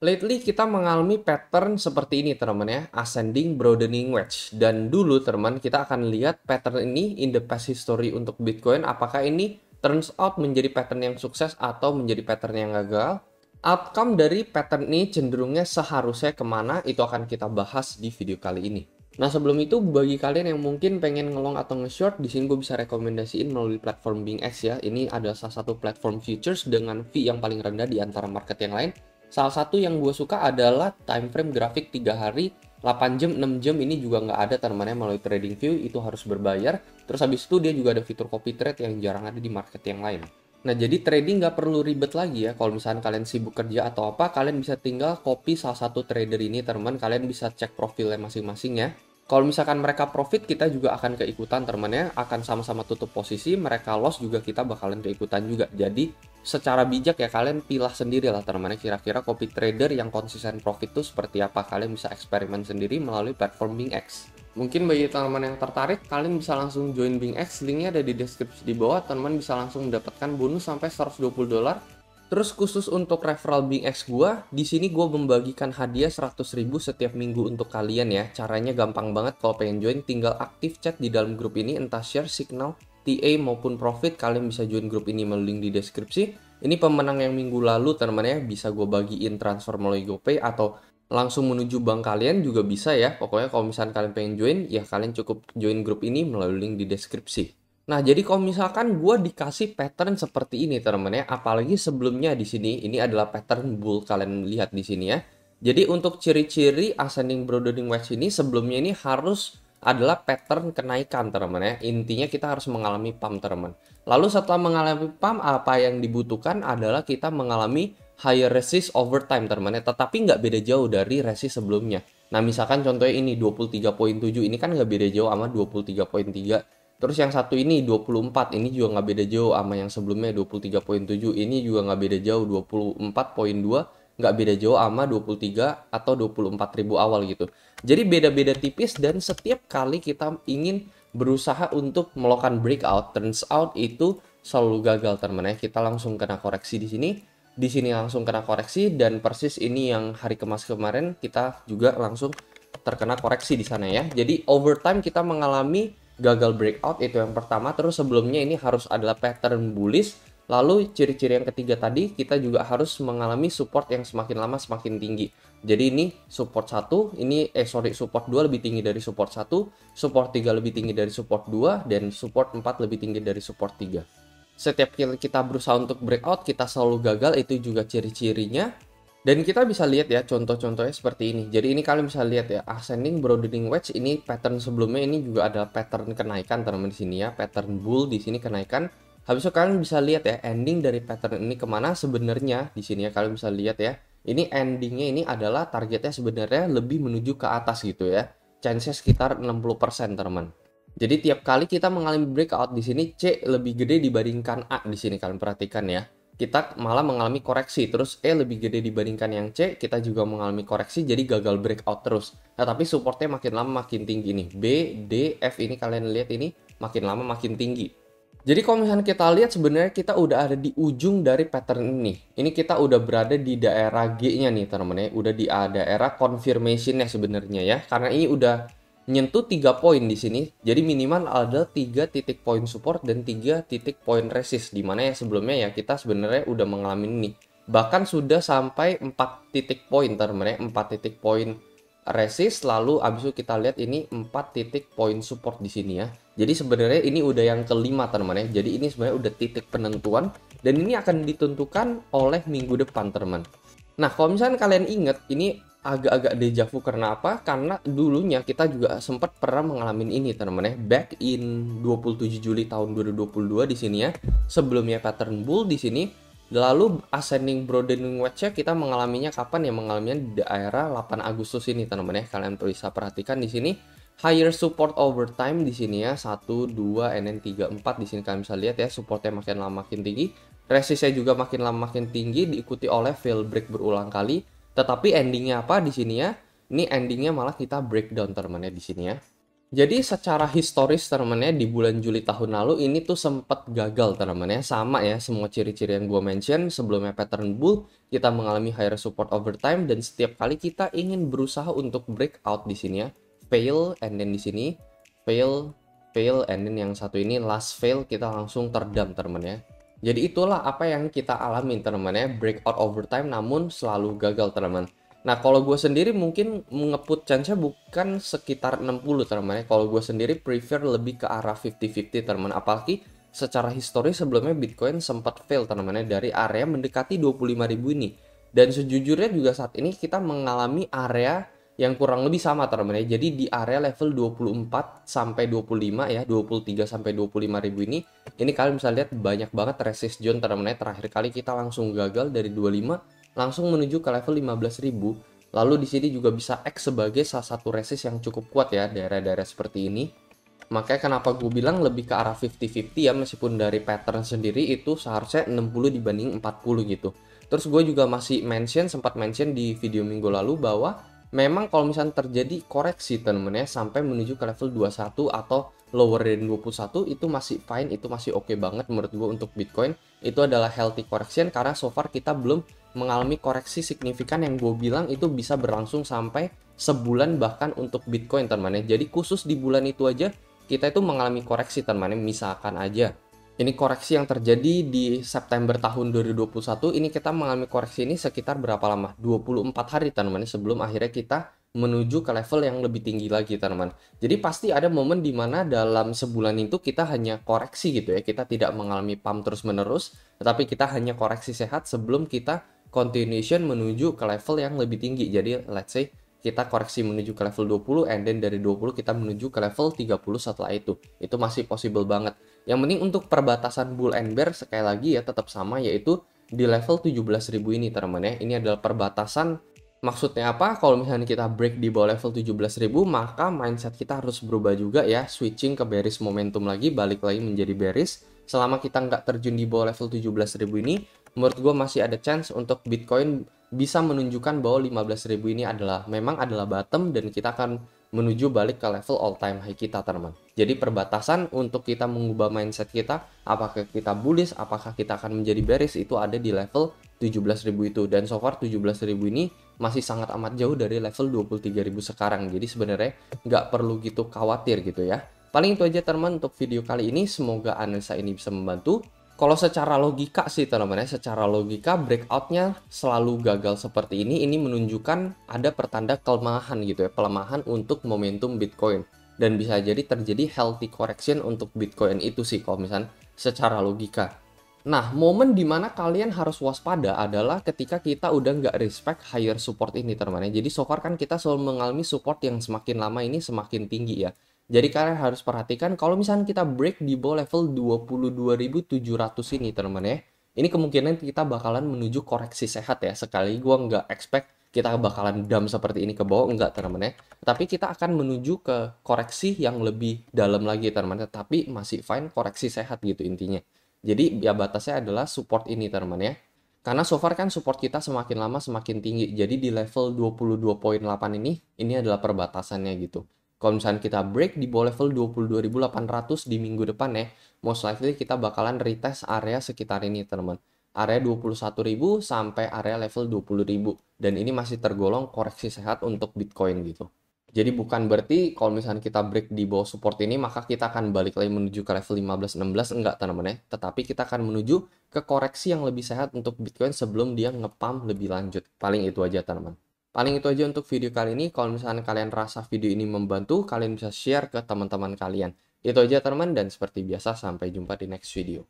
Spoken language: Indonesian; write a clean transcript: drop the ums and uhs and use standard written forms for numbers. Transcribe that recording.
Lately kita mengalami pattern seperti ini teman ya, ascending broadening wedge. Dan dulu teman kita akan lihat pattern ini in the past history untuk Bitcoin, apakah ini turns out menjadi pattern yang sukses atau menjadi pattern yang gagal. Outcome dari pattern ini cenderungnya seharusnya kemana, itu akan kita bahas di video kali ini. Nah sebelum itu, bagi kalian yang mungkin pengen ngelong atau nge-short, di sini gue bisa rekomendasiin melalui platform BingX ya. Ini adalah salah satu platform futures dengan fee yang paling rendah di antara market yang lain. Salah satu yang gue suka adalah time frame grafik 3 hari, 8 jam, 6 jam ini juga nggak ada teman-teman melalui TradingView, itu harus berbayar. Terus habis itu dia juga ada fitur copy trade yang jarang ada di market yang lain. Nah jadi trading nggak perlu ribet lagi ya, kalau misalnya kalian sibuk kerja atau apa, kalian bisa tinggal copy salah satu trader ini teman, kalian bisa cek profilnya masing-masing ya. Kalau misalkan mereka profit, kita juga akan keikutan teman-teman ya, akan sama-sama tutup posisi, mereka loss juga kita bakalan keikutan juga. Jadi secara bijak ya kalian pilah sendiri lah teman-teman, kira-kira copy trader yang konsisten profit itu seperti apa, kalian bisa eksperimen sendiri melalui platform BingX. Mungkin bagi teman-teman yang tertarik, kalian bisa langsung join BingX, linknya ada di deskripsi di bawah, teman-teman bisa langsung mendapatkan bonus sampai $120. Terus khusus untuk referral BingX gua, di sini gua membagikan hadiah 100.000 setiap minggu untuk kalian ya. Caranya gampang banget, kalau pengen join tinggal aktif chat di dalam grup ini, entah share, signal, TA maupun profit, kalian bisa join grup ini melalui link di deskripsi. Ini pemenang yang minggu lalu teman-teman ya, bisa gue bagiin transfer melalui GoPay atau langsung menuju bank kalian juga bisa ya. Pokoknya kalau misalkan kalian pengen join, ya kalian cukup join grup ini melalui link di deskripsi. Nah, jadi kalau misalkan gue dikasih pattern seperti ini teman-teman ya, apalagi sebelumnya di sini, ini adalah pattern bull, kalian lihat di sini ya. Jadi untuk ciri-ciri ascending broadening wedge ini sebelumnya ini harus adalah pattern kenaikan teman-teman ya. Intinya kita harus mengalami pump teman. Lalu setelah mengalami pump, apa yang dibutuhkan adalah kita mengalami higher resist over time teman-teman ya. Tetapi nggak beda jauh dari resist sebelumnya. Nah misalkan contohnya ini 23.7, ini kan nggak beda jauh sama 23.3. Terus yang satu ini 24, ini juga nggak beda jauh sama yang sebelumnya 23.7, ini juga nggak beda jauh 24.2, nggak beda jauh sama 23 atau 24.000 awal gitu. Jadi beda-beda tipis dan setiap kali kita ingin berusaha untuk melakukan breakout, turns out itu selalu gagal teman-teman ya. Kita langsung kena koreksi di sini. Di sini langsung kena koreksi dan persis ini yang hari kemarin kita juga langsung terkena koreksi di sana ya. Jadi overtime kita mengalami gagal breakout, itu yang pertama. Terus sebelumnya ini harus adalah pattern bullish. Lalu ciri-ciri yang ketiga tadi, kita juga harus mengalami support yang semakin lama semakin tinggi. Jadi ini support 1, ini support 2 lebih tinggi dari support 1, support 3 lebih tinggi dari support 2, dan support 4 lebih tinggi dari support 3. Setiap kali kita berusaha untuk breakout, kita selalu gagal, itu juga ciri-cirinya. Dan kita bisa lihat ya contoh-contohnya seperti ini. Jadi ini kalian bisa lihat ya, ascending broadening wedge, ini pattern sebelumnya ini juga ada pattern kenaikan teman-teman di sini ya, pattern bull di sini kenaikan. Habis itu kalian bisa lihat ya ending dari pattern ini kemana sebenarnya di sini ya, kalian bisa lihat ya. Ini endingnya ini adalah targetnya sebenarnya lebih menuju ke atas gitu ya. Chance-nya sekitar 60% teman. Jadi tiap kali kita mengalami breakout di sini C lebih gede dibandingkan A di sini, kalian perhatikan ya. Kita malah mengalami koreksi, terus E lebih gede dibandingkan yang C, kita juga mengalami koreksi, jadi gagal breakout terus. Nah tapi supportnya makin lama makin tinggi nih, B, D, F ini kalian lihat ini makin lama makin tinggi. Jadi kalau misalnya kita lihat sebenarnya kita udah ada di ujung dari pattern ini. Ini kita udah berada di daerah G-nya nih teman-teman ya, udah di daerah confirmation-nya sebenarnya ya, karena ini udah nyentuh 3 poin di sini. Jadi minimal ada 3 titik poin support dan 3 titik poin resist, dimana ya sebelumnya ya kita sebenarnya udah mengalami ini. Bahkan sudah sampai 4 titik poin teman-teman ya, 4 titik poin resist, lalu abis itu kita lihat ini 4 titik poin support di sini ya. Jadi sebenarnya ini udah yang kelima teman-teman ya. Jadi ini sebenarnya udah titik penentuan dan ini akan ditentukan oleh minggu depan teman. Nah kalau misalnya kalian ingat, ini agak-agak dejavu karena apa? Karena dulunya kita juga sempat pernah mengalami ini teman-teman ya. Back in 27 Juli tahun 2022 di sini ya. Sebelumnya pattern bull di sini. Lalu ascending broadening wedge-nya kita mengalaminya kapan ya? Mengalaminya di daerah 8 Agustus ini teman-teman ya. Kalian bisa perhatikan di sini higher support over time di sini ya. 1 2 and then 3 4 di sini kalian bisa lihat ya, supportnya makin lama makin tinggi. Resistnya juga makin lama makin tinggi, diikuti oleh fail break berulang kali. Tetapi endingnya apa di sini ya? Ini endingnya malah kita breakdown teman-teman ya di sini ya. Jadi secara historis teman-teman ya, di bulan Juli tahun lalu ini tuh sempat gagal teman-teman ya. Sama ya, semua ciri-ciri yang gue mention sebelumnya pattern bull, kita mengalami higher support over time dan setiap kali kita ingin berusaha untuk breakout di sini ya, fail and then di sini fail, fail and then yang satu ini last fail, kita langsung terdam teman-teman ya. Jadi itulah apa yang kita alamin teman-teman ya, breakout over time namun selalu gagal teman-teman. Nah, kalau gue sendiri mungkin ngeput chance-nya bukan sekitar 60 teman-teman ya. Kalau gue sendiri prefer lebih ke arah 50-50 teman-teman. Apalagi secara historis sebelumnya Bitcoin sempat fail teman-teman ya, dari area mendekati 25.000 ini. Dan sejujurnya juga saat ini kita mengalami area yang kurang lebih sama teman-teman ya. Jadi di area level 24 sampai 25 ya, 23 sampai 25.000 ini kalian bisa lihat banyak banget resist zone teman-teman ya. Terakhir kali kita langsung gagal dari 25 langsung menuju ke level 15.000. Lalu di sini juga bisa X sebagai salah satu resist yang cukup kuat ya, daerah-daerah seperti ini. Makanya kenapa gue bilang lebih ke arah 50-50 ya, meskipun dari pattern sendiri itu seharusnya 60 dibanding 40 gitu. Terus gue juga masih sempat mention di video minggu lalu bahwa memang kalau misalnya terjadi koreksi temen-temen ya, sampai menuju ke level 21 atau lower dari 21 itu masih fine, itu masih oke banget menurut gue untuk Bitcoin. Itu adalah healthy correction karena so far kita belum mengalami koreksi signifikan yang gue bilang itu bisa berlangsung sampai sebulan bahkan untuk Bitcoin teman-teman ya. Jadi khusus di bulan itu aja kita itu mengalami koreksi teman-teman. Misalkan aja ini koreksi yang terjadi di September tahun 2021, ini kita mengalami koreksi ini sekitar berapa lama? 24 hari teman-teman sebelum akhirnya kita menuju ke level yang lebih tinggi lagi teman-teman. Jadi pasti ada momen dimana dalam sebulan itu kita hanya koreksi gitu ya. Kita tidak mengalami pump terus-menerus, tetapi kita hanya koreksi sehat sebelum kita continuation menuju ke level yang lebih tinggi. Jadi let's say kita koreksi menuju ke level 20 and then dari 20 kita menuju ke level 30 setelah itu. Itu masih possible banget. Yang penting untuk perbatasan bull and bear sekali lagi ya tetap sama, yaitu di level 17.000 ini teman-teman ya. Ini adalah perbatasan. Maksudnya apa? Kalau misalnya kita break di bawah level 17.000 maka mindset kita harus berubah juga ya, switching ke bearish momentum lagi, balik lagi menjadi bearish. Selama kita nggak terjun di bawah level 17.000 ini, menurut gue masih ada chance untuk Bitcoin bisa menunjukkan bahwa 15.000 ini memang adalah bottom dan kita akan menuju balik ke level all time high kita teman-teman. Jadi perbatasan untuk kita mengubah mindset kita, apakah kita bullish, apakah kita akan menjadi bearish, itu ada di level 17.000 itu. Dan so far 17.000 ini masih sangat amat jauh dari level 23.000 sekarang. Jadi sebenarnya nggak perlu gitu khawatir gitu ya. Paling itu aja teman-teman untuk video kali ini. Semoga analisa ini bisa membantu. Kalau secara logika sih teman-teman ya, secara logika breakoutnya selalu gagal seperti ini menunjukkan ada pertanda kelemahan gitu ya, pelemahan untuk momentum Bitcoin. Dan bisa jadi terjadi healthy correction untuk Bitcoin itu sih kalau misalnya secara logika. Nah, momen dimana kalian harus waspada adalah ketika kita udah nggak respect higher support ini teman-teman ya. Jadi so far kan kita selalu mengalami support yang semakin lama ini semakin tinggi ya. Jadi kalian harus perhatikan kalau misalnya kita break di bawah level 22.700 ini teman-teman ya. Ini kemungkinan kita bakalan menuju koreksi sehat ya. Sekali gua nggak expect kita bakalan dump seperti ini ke bawah, enggak teman-teman ya. Tapi kita akan menuju ke koreksi yang lebih dalam lagi teman-teman. Tapi masih fine, koreksi sehat gitu intinya. Jadi ya batasnya adalah support ini teman-teman ya. Karena so far kan support kita semakin lama semakin tinggi. Jadi di level 22.8 ini adalah perbatasannya gitu. Kalau misalnya kita break di bawah level 22.800 di minggu depan ya, most likely kita bakalan retest area sekitar ini teman-teman. Area 21.000 sampai area level 20.000. Dan ini masih tergolong koreksi sehat untuk Bitcoin gitu. Jadi bukan berarti kalau misalnya kita break di bawah support ini maka kita akan balik lagi menuju ke level 15-16, enggak teman-teman ya. Tetapi kita akan menuju ke koreksi yang lebih sehat untuk Bitcoin sebelum dia nge-pump lebih lanjut. Paling itu aja teman-teman. Paling itu aja untuk video kali ini. Kalau misalnya kalian rasa video ini membantu, kalian bisa share ke teman-teman kalian. Itu aja teman-teman, dan seperti biasa sampai jumpa di next video.